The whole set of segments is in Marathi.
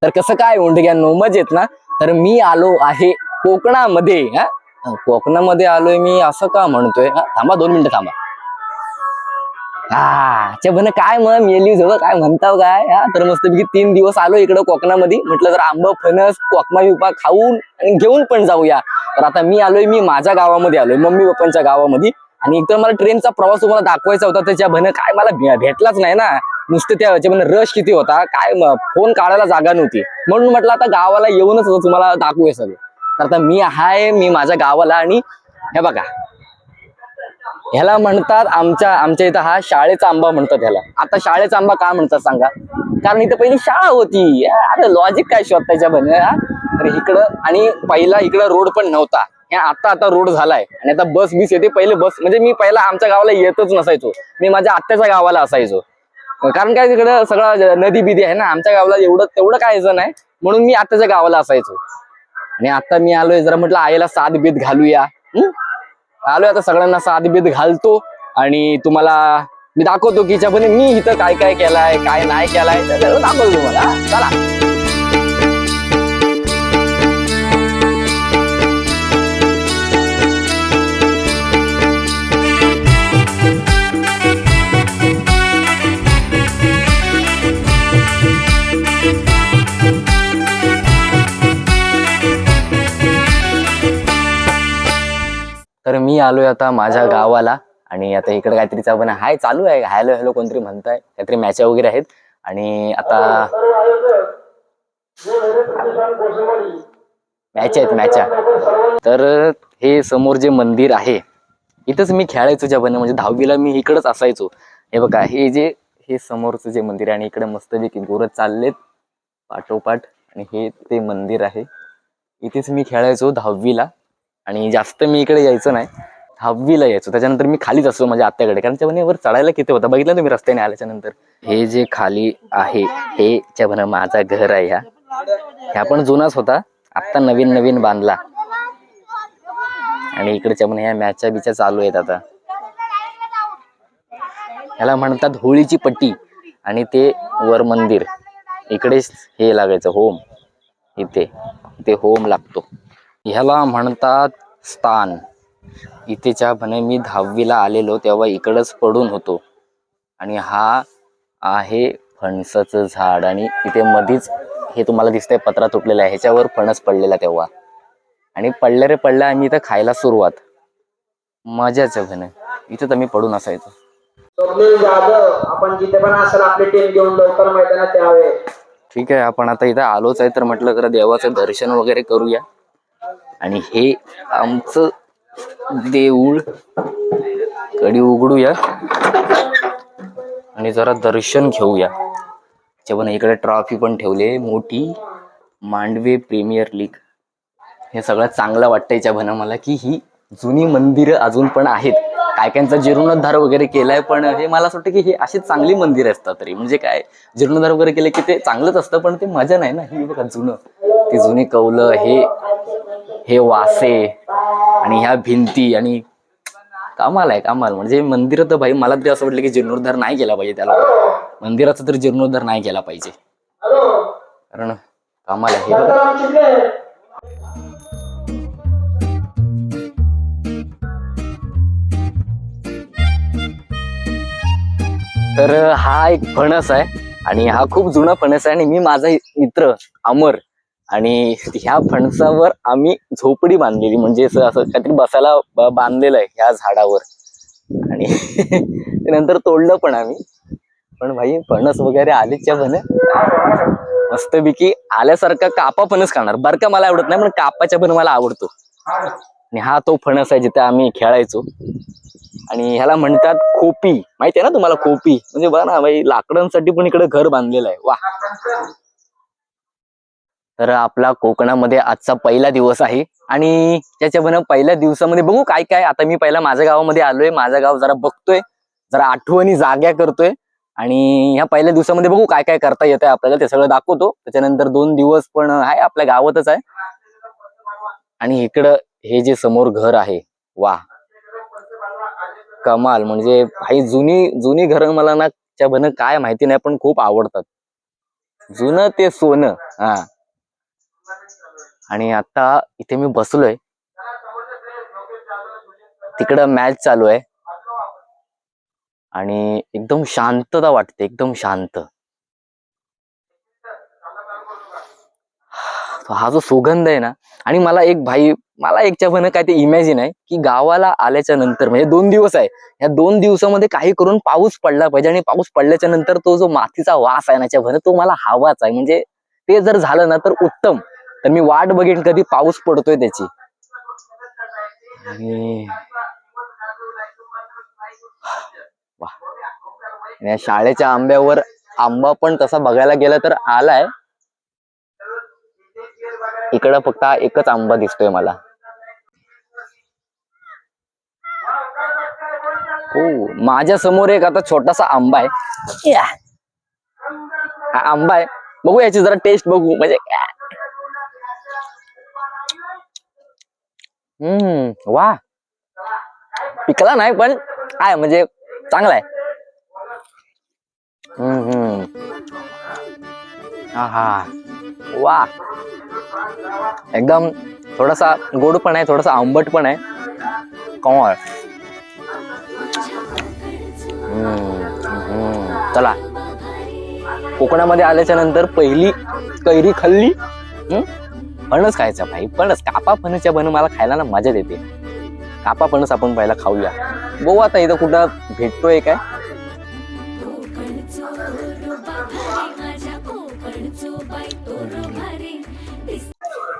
तर कसं काय ओंडग्यांनो, मजेत ना? तर मी आलो आहे कोकणामध्ये. कोकणामध्ये आलोय मी असं का म्हणतोय? थांबा 2 मिनिटं थांबा. बन काय मग मेली जवळ काय म्हणताव काय? तर मस्तपैकी 3 दिवस आलो इकडं कोकणामध्ये. म्हटलं जर आंब फणस कोकमा बिपा खाऊन आणि घेऊन पण जाऊया. तर आता मी माझ्या गावामध्ये आलोय, मम्मी पप्पांच्या गावामध्ये. आणि एकतर मला ट्रेनचा प्रवास तुम्हाला दाखवायचा होता, त्याच्या भन काय मला भेटलाच नाही ना. नुसतं त्याच्या रश किती होता काय, फोन काढायला जागा नव्हती. म्हणून म्हटलं आता गावाला येऊनच तुम्हाला दाखवूया सगळं. तर आता मी माझ्या गावाला, आणि हे बघा ह्याला म्हणतात आमच्या इथं हा शाळेचा आंबा म्हणतात ह्याला. आता शाळेचा आंबा का म्हणतात सांगा? कारण इथं पहिली शाळा होती. अरे लॉजिक काय शोधतायच्या बन. तर इकडं, आणि पहिला इकडं रोड पण नव्हता. आता रोड झालाय, आणि आता बस बीस येते. पहिले बस म्हणजे मी पहिला आमच्या गावाला येतच नसायचो. मी माझ्या आत्याच्या गावाला असायचो. कारण काय तिकडं सगळं नदी बिदी आहे ना. आमच्या गावाला तेवढं काय नाही, म्हणून मी आत्याच्या गावाला असायचो. आणि आता मी आलोय, जरा म्हटलं आईला साथ बीत घालूया. आलोय आता सगळ्यांना साथ बीत घालतो, आणि तुम्हाला मी दाखवतो की मी इथं काय काय केलाय काय नाही केलाय दाखवतो तुम्हाला. चला. तर मी आलोय आता माझ्या गावाला, आणि आता इकडे काहीतरी आपण हाय चालू आहे. हॅलो हॅलो कोणतरी म्हणताय, काहीतरी मॅचा वगैरे आहेत. आणि आता मॅचा. तर हे समोर जे मंदिर आहे, इथंच मी खेळायचो ज्यापणे, म्हणजे 10वीला मी इकडंच असायचो. हे बघा हे समोरचं जे मंदिर आहे, आणि इकडे मस्तपैकी गोरत चाललेत पाठोपाठ, आणि हे ते मंदिर आहे. इथेच मी खेळायचो 10वीला, आणि जास्त मी इकडे यायचो नाही. 10वीला यायचो, त्याच्यानंतर मी खालीच असतो माझ्या आत्याकडे, कारण त्या वर चढायला किती होता बघितलं तुम्ही रस्त्याने आल्याच्या नंतर. हे जे खाली आहे हे च्या माझा घर आहे. ह्या पण जुनाच होता, आता नवीन बांधला. आणि इकडच्या पण ह्या मॅचा बिचा चालू आहेत आता. ह्याला म्हणतात होळीची पट्टी. आणि ते वर मंदिर, इकडेच हे लागायचं होम. इथे होम लागतो. ह्याला म्हणतात स्थान. इथेच्या म्हणे मी 10वीला आलेलो तेव्हा इकडच पडून होतो. आणि हा आहे फणसाचं झाड, आणि इथे मधीच हे तुम्हाला दिसतंय पत्रा तुटलेला आहे, ह्याच्यावर फणस पडलेला तेव्हा. आणि पडल्या आम्ही इथं खायला सुरुवात. मजाचं म्हणे, इथं तर मी पडून असायचो. आपण जिथे पण असेल आपली टीम घेऊन लवकर मैदानात यावे. ठीक आहे, आपण आता इथं आलोच आहे, तर म्हटलं जरा देवाचं दर्शन वगैरे करूया. आणि हे आमचं देऊळ, कडी उघडूया आणि जरा दर्शन घेऊया. पण इकडे ट्रॉफी पण ठेवली मोठी, मांडवे प्रीमियर लीग. हे सगळं चांगलं वाटतंय च्या मला, की ही जुनी मंदिरं अजून पण आहेत. कायकांचा जीर्णोद्धार वगैरे केलाय, पण हे मला असं वाटतं की हे अशी चांगली मंदिर असतात. तरी म्हणजे काय, जीर्णोद्धार वगैरे केले की ते चांगलंच असतं, पण ते मजा नाही ना. ही बघा ती जुनी कौलं, हे वासे, आणि ह्या भिंती, आणि कमाल म्हणजे मंदिर तर भाई मला तरी असं वाटलं की जीर्णोद्धार नाही केला पाहिजे. त्याला मंदिराचा तर जीर्णोद्धार नाही केला पाहिजे, कारण कमाल आहे. तर हा एक फणस आहे, आणि हा खूप जुना फणस आहे. आणि मी माझा मित्र अमर, आणि ह्या फणसावर आम्ही झोपडी बांधलेली, म्हणजे असं काहीतरी बसायला बांधलेलं आहे ह्या झाडावर. आणि नंतर तोडलं पण आम्ही. पण भाई फणस वगैरे आलेच्या म्हणे मस्तपैकी आल्यासारखा कापा फणस खाणार. बरं का मला आवडत नाही, पण कापाच्या पण मला आवडतो. आणि हा तो फणस आहे जिथे आम्ही खेळायचो. आणि ह्याला म्हणतात खोपी. माहिती आहे ना तुम्हाला खोपी? म्हणजे बघा ना भाई, लाकडांसाठी पण इकडे घर बांधलेलं आहे. वा. तर आपला कोकणामध्ये आजचा पहिला दिवस आहे, आणि त्याच्या पहिल्या दिवसामध्ये बघू काय काय. आता मी पहिला माझ्या गावामध्ये आलोय, माझं गाव जरा बघतोय, जरा आठवणी जाग्या करतोय. आणि ह्या पहिल्या दिवसामध्ये बघू काय काय करता येतंय आपल्याला, ते सगळं दाखवतो. त्याच्यानंतर 2 दिवस पण आहे आपल्या गावातच आहे. आणि इकडं हे जे समोर घर आहे, वा कमाल. म्हणजे भाई जुनी घर मला ना काय माहिती नाही, पण खूप आवडतात. जुनं ते सोनं. हा. आणि आता इथे मी बसलोय, तिकडं मॅच चालू आहे आणि एकदम शांतता वाटते, एकदम शांत. हा जो सुगंध आहे ना, आणि मला एक भाई, मला एकच्या पण काय ते इमॅजिन आहे की गावाला आल्याच्या नंतर म्हणजे 2 दिवस आहे, या 2 दिवसामध्ये काही करून पाऊस पडला पाहिजे, आणि पाऊस पडल्याच्या नंतर तो जो मातीचा वास आहे ना भर, तो मला हवाच आहे. म्हणजे ते जर झालं ना तर उत्तम. तर मी वाट बघेन कधी पाऊस पडतोय त्याची. आणि वा, या शाळेच्या आंब्यावर आंबा पण तसा बघायला गेला तर आलाय. इकडं फक्त एकच आंबा दिसतोय मला. हो, माझ्या समोर एक आता छोटासा आंबा आहे. हा आंबा आहे, बघू याची जरा टेस्ट बघू. म्हणजे वा, पिकला नाही पण आहे, म्हणजे चांगला आहे. हा हा, वा, एकदम थोडासा गोड पण आहे, थोडासा आंबट पण आहे. कमाल. चला, कोकणामध्ये आल्याच्या नंतर पहिली कैरी खाल्ली, फणस खायचा भाई. फणस, कापा फणसच्या बन मला खायला ना मजा येते. कापा फणस आपण पहिला खाऊया. बघू आता इथं कुठं भेटतोय काय.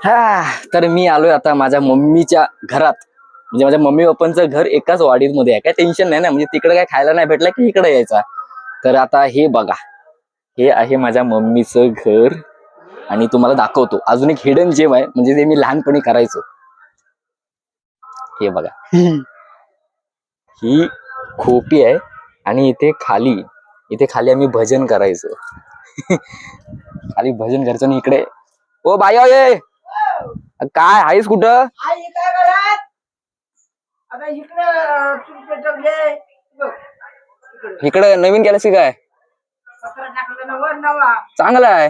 हा, तर मी आलोय आता माझ्या मम्मीच्या घरात. म्हणजे माझ्या मम्मी पप्पांचं घर एकाच वाडीत मध्ये आहे. काय टेन्शन नाही ना, म्हणजे तिकडे काय खायला नाही भेटलं की इकडे यायचा. तर आता हे बघा, हे आहे माझ्या मम्मीचं घर. आणि तुम्हाला दाखवतो अजून एक हिडन जेम आहे, म्हणजे ते मी लहानपणी करायचो. हे बघा, ही खोपी आहे, आणि इथे खाली आम्ही भजन करायचो. खाली भजन करायचो. आणि इकडे ओ बाई, ये काय आहेस कुठं? इकडे नवीन केलंस की काय? चांगलं आहे.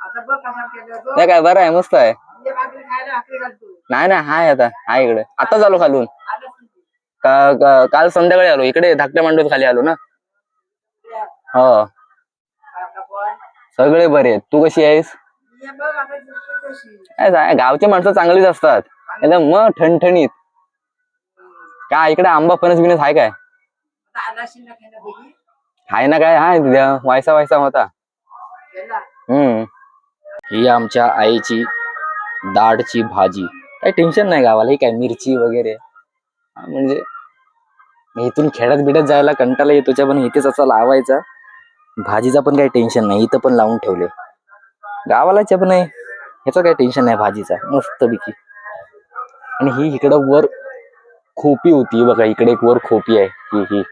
नाही काय, बरं आहे, मस्त आहे. नाही नाही, हाय आता, हाय इकडे. आता आलो खालून, काल संध्याकाळी आलो इकडे. धाकट्या मांडूत खाली आलो ना. हो, सगळे बरे आहेत. तू कशी आहेस? गावचे माणसं चांगलीच असतात, एकदम मग ठणठणीत. काय इकडे आंबा फणस बिनस आहे काय? हाय ना, काय हाय व्हायचा होता. ही आमच्या आईची दाढची भाजी. काही टेन्शन नाही गावाला. ही काय मिरची वगैरे, म्हणजे इथून खेळत बिडत जायला कंटाळा येतोच्या, पण इथेच असा लावायचा. भाजीचा पण काही टेन्शन नाही, इथं पण लावून ठेवले. गावालाच पण आहे, ह्याचं काही टेन्शन नाही भाजीचा, मस्त पैकी. आणि ही इकडं वर खोपी होती बघा, इकडे एक वर खोपी आहे. ही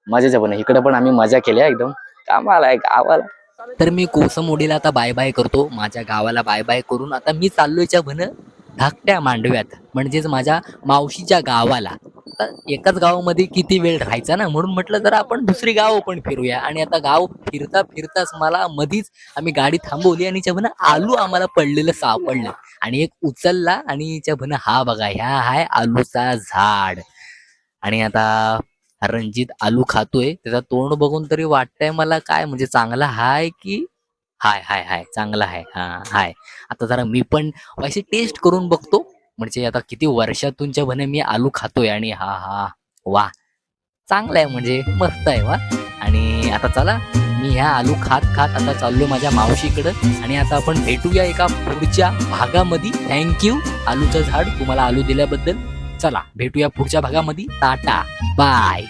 मजाच्या पण इकडे पण आम्ही मजा केल्या एकदम. कामाला आहे गावाला. तर मी कोसमोडीला आता बाय बाय करतो. माझ्या गावाला बाय बाय करून आता मी चाललोयच्या धाकट्या मांडव्यात, म्हणजेच माझ्या मावशीच्या गावाला. आता एकाच गावामध्ये किती वेळ राहायचा ना, म्हणून म्हटलं जरा आपण दुसरी गाव पण फिरूया. आणि आता गाव फिरता फिरताच मला मधीच आम्ही गाडी थांबवली, आणि आलू आम्हाला पडलेलं सापडलं, आणि एक उचलला. आणि हा बघा, ह्या हाय आलूचा झाड. आणि आता रणजित आलू खातोय, त्याचा तोंड बघून तरी वाटतंय मला काय, म्हणजे चांगला हाय की हाय हाय हाय चांगला आहे. हा हाय. आता जरा मी पण अशी टेस्ट करून बघतो, म्हणजे आता किती वर्षातूनच्या मी आलू खातोय. आणि हा वा, चांगला आहे, म्हणजे मस्त आहे वा. आणि आता चला, मी ह्या आलू खात खात आता चाललो माझ्या मावशीकडं. आणि आता आपण भेटूया एका पुढच्या भागामध्ये. थँक्यू आलूचं झाड, तुम्हाला आलू दिल्याबद्दल. चला भेटूया पुढच्या भागामध्ये. Tata bye.